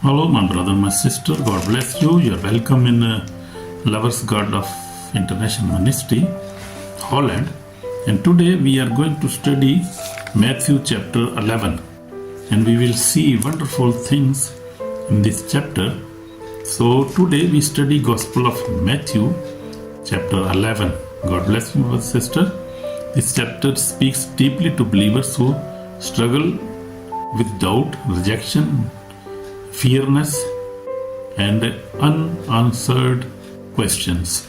Hello, my brother, my sister. God bless you. You're welcome in Lovers God of International Ministry, Holland. And today we are going to study Matthew chapter 11. And we will see wonderful things in this chapter. So today we study Gospel of Matthew chapter 11. God bless you, brother, sister. This chapter speaks deeply to believers who struggle with doubt, rejection, fearness, and unanswered questions.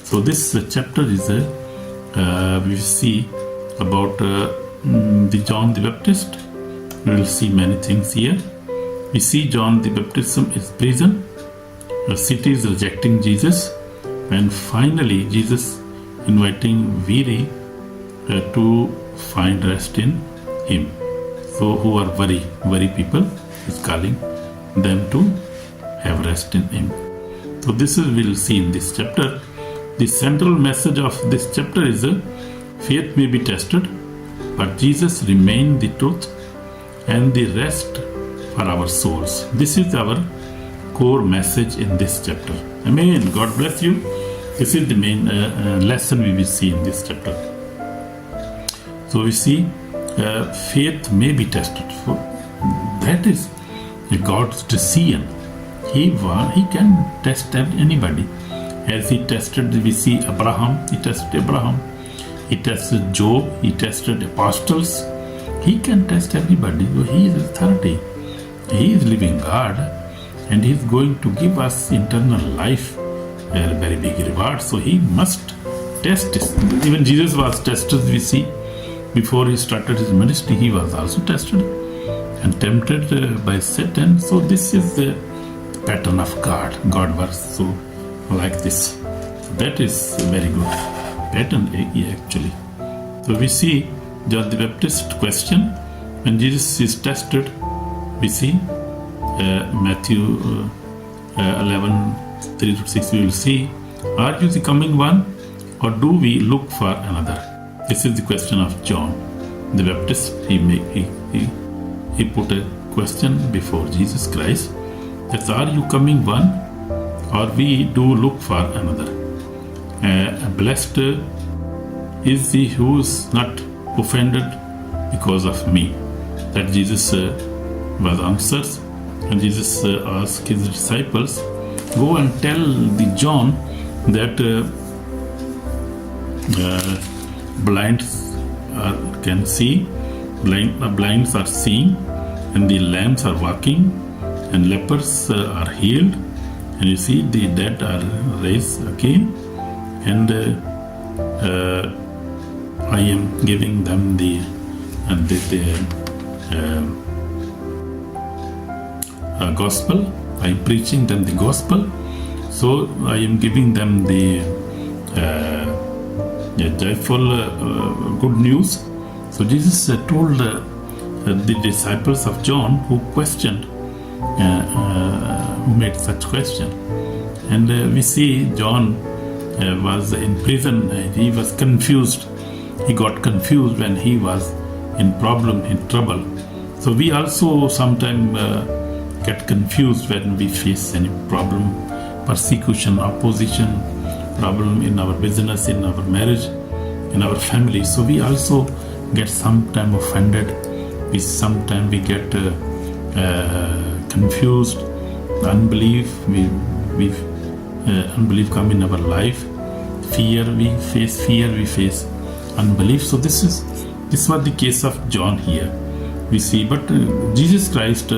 So this chapter is we see about the John the Baptist. We will see many things here. We see John the Baptism is prison, the city is rejecting Jesus, and finally Jesus inviting weary to find rest in Him. So who are worry people is calling them to have rest in Him. So this is we'll see in this chapter. The central message of this chapter is faith may be tested, but Jesus remains the truth and the rest for our souls. This is our core message in this chapter. Amen. God bless you. This is the main lesson we will see in this chapter. So we see faith may be tested. So that is God's decision. He can test anybody. As He tested, we see Abraham, He tested Abraham. He tested Job, He tested apostles. He can test everybody. He is authority. He is living God, and He is going to give us eternal life, a very big reward. So He must test us. Even Jesus was tested, we see. Before He started His ministry, He was also tested and tempted by Satan. So this is the pattern of God. God was so like this. That is a very good pattern actually. So we see John the Baptist question. When Jesus is tested, we see Matthew 11, 3 to 6, we will see, are you the coming one, or do we look for another? This is the question of John the Baptist. He put a question before Jesus Christ, that are you coming one, or we do look for another? Blessed is he who is not offended because of me. That Jesus was answers, and Jesus asked His disciples, go and tell the John that blinds can see, blinds are seeing, and the lambs are walking, and lepers are healed, and you see the dead are raised again, and I am giving them the gospel. I am preaching them the gospel. So I am giving them the joyful good news. So Jesus told the disciples of John who questioned, who made such question. And we see John was in prison. He was confused. He got confused when he was in trouble. So we also sometimes get confused when we face any problem, persecution, opposition, problem in our business, in our marriage, in our family. So we also get sometimes offended. Sometimes we get confused, unbelief. Unbelief come in our life. Fear, we face unbelief. So this was the case of John here. We see, but Jesus Christ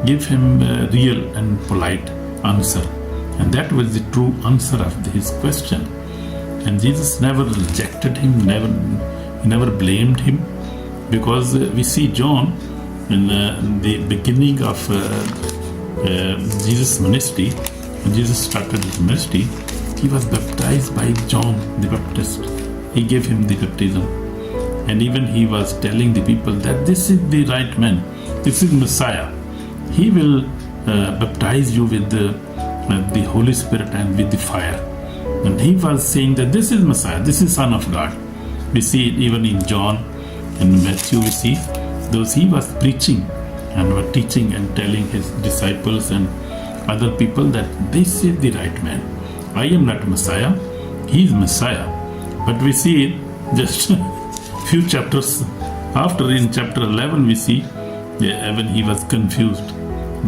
gave him a real and polite answer, and that was the true answer of his question. And Jesus never rejected him, never blamed him, because we see John in the beginning of Jesus' ministry. When Jesus started his ministry, he was baptized by John the Baptist. He gave him the baptism, and even he was telling the people that this is the right man, this is Messiah. He will baptize you with the Holy Spirit and with the fire. And he was saying that this is Messiah, this is Son of God. We see it even in John, in Matthew we see those he was preaching and were teaching and telling his disciples and other people that this is the right man. I am not Messiah, he is Messiah. But we see it just few chapters after, in chapter 11, we see when he was confused,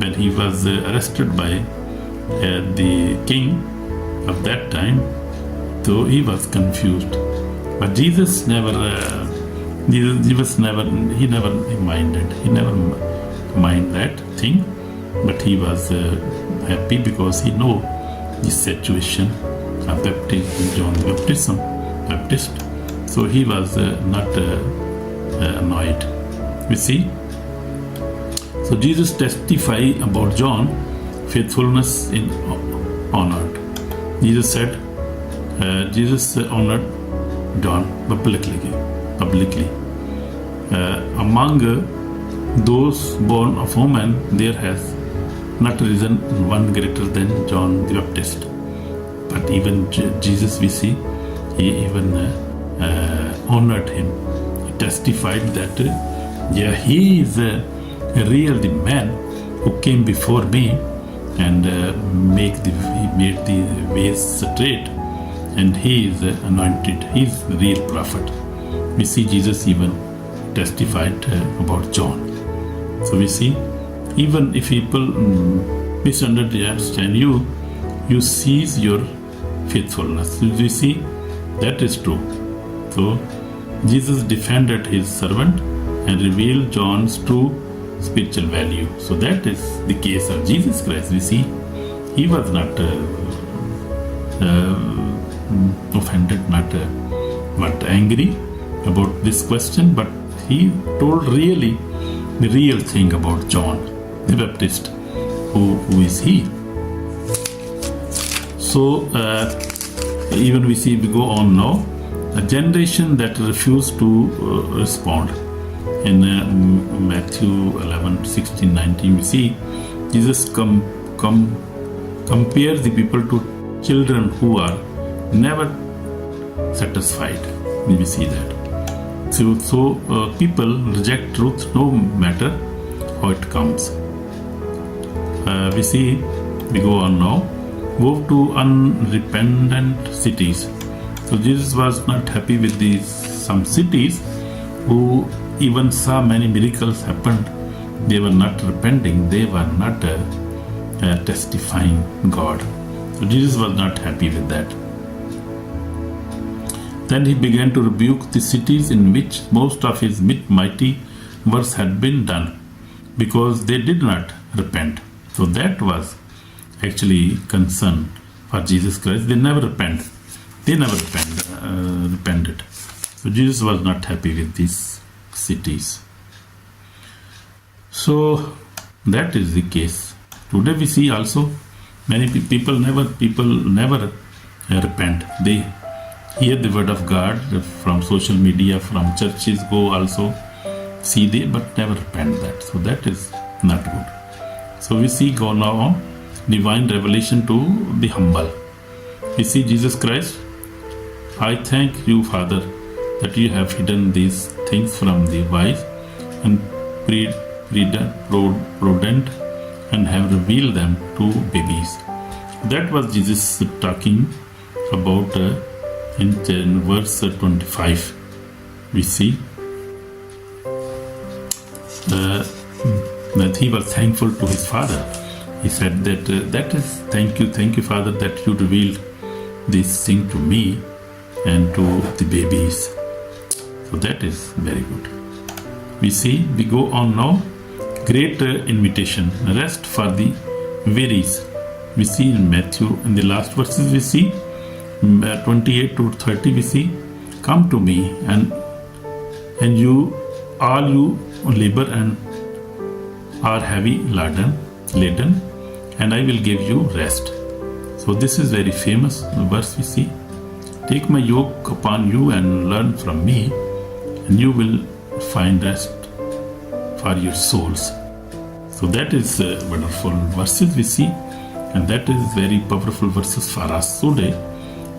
when he was arrested by the king of that time, so he was confused. But Jesus never minded that thing, but he was happy because he know the situation of John the Baptist. So he was not annoyed. We see. So Jesus testified about John faithfulness in honored. Jesus said, Jesus honored John publicly. Among those born of woman, there has not risen one greater than John the Baptist. But even Jesus, we see, he even honored him. He testified that, he is real the man who came before me and he made the ways straight, and he is anointed. He is the real prophet. We see Jesus even testified about John. So we see, even if people misunderstand you seize your faithfulness. We see that is true. So Jesus defended his servant and revealed John's true spiritual value. So that is the case of Jesus Christ. We see he was not offended, not angry about this question, but he told really the real thing about John the Baptist. Who is he? So even we go on now, a generation that refused to respond. In Matthew 11, 16, 19, we see Jesus compares the people to children who are never satisfied. We see that. So people reject truth no matter how it comes. We go on now. Go to unrepentant cities. So Jesus was not happy with some cities who even saw many miracles happened. They were not repenting. They were not testifying God. So Jesus was not happy with that. Then he began to rebuke the cities in which most of his mighty works had been done, because they did not repent. So that was actually concern for Jesus Christ. They never repent. They never repented. So Jesus was not happy with these cities. So that is the case. Today we see also many people never repent. They hear the word of God from social media, from churches, go also see they, but never repent that. So that is not good. So we see go now on divine revelation to the humble. We see Jesus Christ. I thank you, Father, that you have hidden these things from the wise and prudent and have revealed them to babies. That was Jesus talking about in verse 25. We see that he was thankful to his Father. He said that is thank you Father, that you revealed this thing to me and to the babies. So that is very good. We go on now. Great invitation, rest for the wearies. We see in Matthew, in the last verses, we see 28 to 30, we see, come to me and you all you labor and are heavy laden, and I will give you rest. So this is very famous verse we see. Take my yoke upon you and learn from me, and you will find rest for your souls. So that is wonderful verses we see, and that is very powerful verses for us today.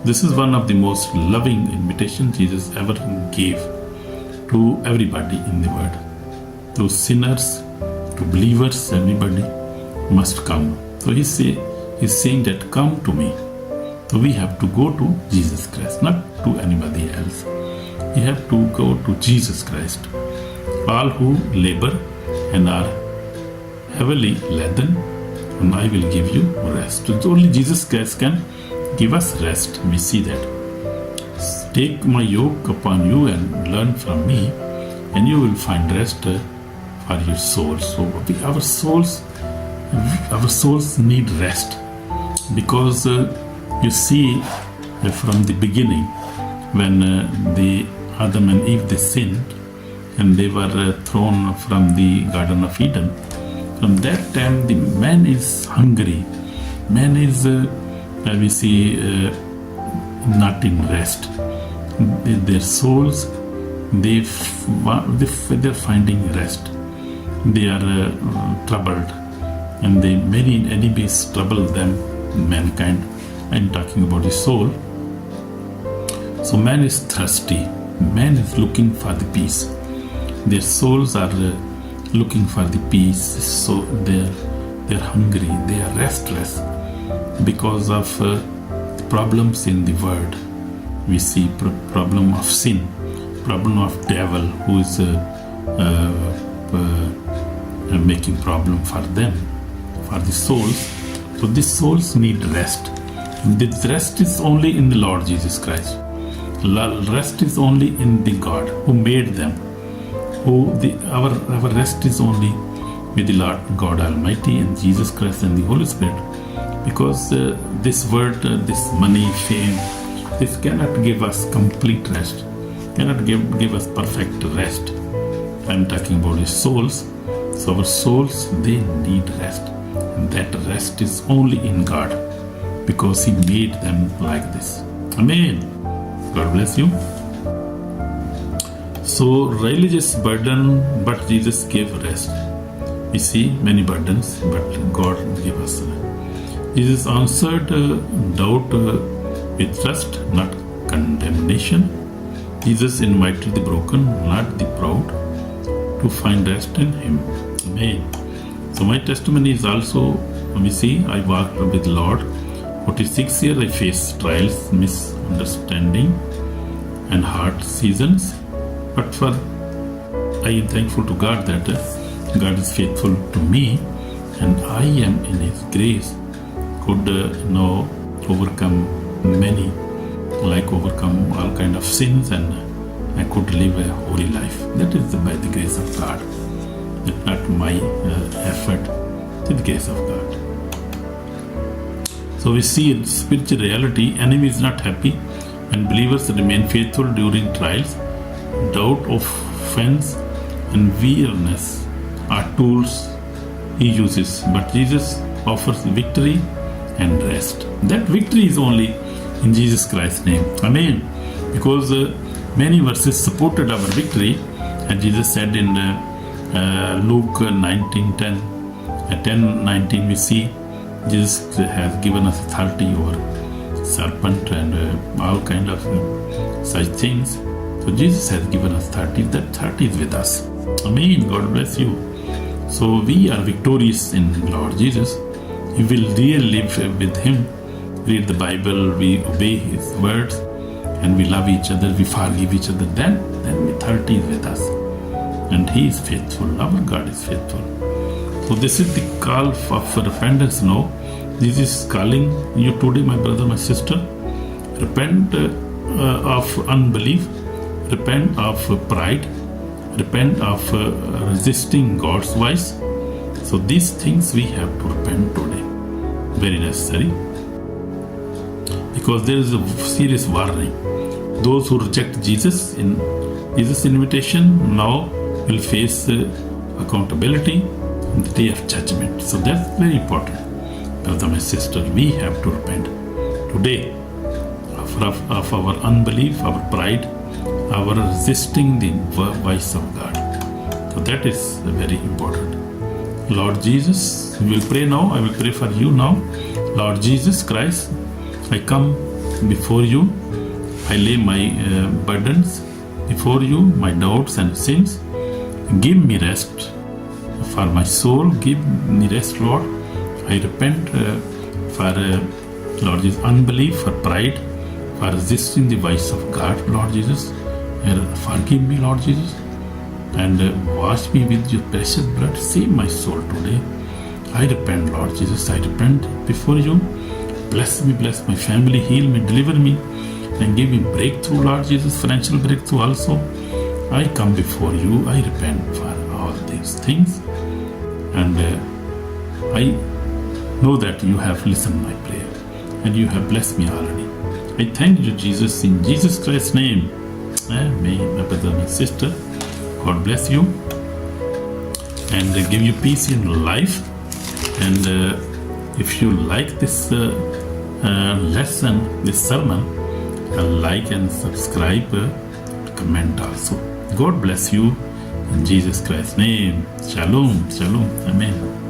This is one of the most loving invitations Jesus ever gave to everybody in the world, to sinners To believers, everybody must come. So he's saying that come to me. So we have to go to Jesus Christ, not to anybody else. We have to go to Jesus Christ. All who labor and are heavily laden, and I will give you rest. So only Jesus Christ can give us rest. We see that. Take my yoke upon you and learn from me, and you will find rest for your souls. So our souls need rest, because you see from the beginning, when the Adam and Eve, they sinned and they were thrown from the Garden of Eden. From that time, the man is hungry. Man is, we see, not in rest. Their souls, they're finding rest. They are troubled, and many enemies trouble them, mankind. I'm talking about the soul. So man is thirsty. Man is looking for the peace. Their souls are looking for the peace. So they're hungry. They are restless because of the problems in the world. We see problem of sin, problem of devil, who is making problem for them, for the souls. So these souls need rest. This rest is only in the Lord Jesus Christ. Rest is only in the God who made them. Our rest is only with the Lord God Almighty and Jesus Christ and the Holy Spirit. Because this world, this money, fame, this cannot give us complete rest, cannot give us perfect rest. I'm talking about the souls. So our souls, they need rest. And that rest is only in God, because He made them like this. Amen. God bless you. So religious burden, but Jesus gave rest. We see many burdens, but God gave us. Jesus answered doubt with trust, not condemnation. Jesus invited the broken, not the proud, to find rest in Him. Amen. So my testimony is also, we see, I walked with the Lord 46 years. I faced trials, misunderstanding, and hard seasons. But I am thankful to God that God is faithful to me, and I am in His grace could now overcome many, like overcome all kind of sins, and I could live a holy life. That is by the grace of God. It's not my effort, it's the grace of God. So we see in spiritual reality, enemy is not happy when believers remain faithful during trials. Doubt, offense, and weariness are tools he uses, but Jesus offers victory and rest. That victory is only in Jesus Christ's name. Amen. Because many verses supported our victory, and Jesus said in Luke 19:10, 10:19, we see Jesus has given us authority over serpent and all kind of such things. So Jesus has given us authority. That authority is with us. Amen. God bless you. So we are victorious in Lord Jesus. We will really live with Him. Read the Bible, we obey His words, and we love each other, we forgive each other. Then authority is with us. And He is faithful. Our God is faithful. So this is the call for repentance now. This is calling you today, my brother, my sister. Repent of unbelief. Repent of pride. Repent of resisting God's voice. So these things we have to repent today. Very necessary. Because there is a serious warning. Those who reject Jesus in Jesus' invitation now will face accountability on the day of judgment. So that's very important. Brother, my sister, we have to repent today of our unbelief, our pride, our resisting the voice of God. So that is very important. Lord Jesus, we will pray now. I will pray for you now. Lord Jesus Christ, I come before you. I lay my burdens before you, my doubts and sins. Give me rest for my soul. Give me rest, Lord. I repent for, Lord Jesus, unbelief, for pride, for resisting the voice of God, Lord Jesus. Forgive me, Lord Jesus, and wash me with your precious blood. Save my soul today. I repent, Lord Jesus. I repent before you. Bless me, bless my family, heal me, deliver me, and give me breakthrough, Lord Jesus, financial breakthrough also. I come before you. I repent for all these things, and I know that you have listened my prayer, and you have blessed me already. I thank you, Jesus, in Jesus Christ's name. Amen. My brother, my sister, God bless you and give you peace in life. And if you like this lesson, this sermon, like and subscribe, comment also. God bless you in Jesus Christ's name. Shalom, shalom, amen.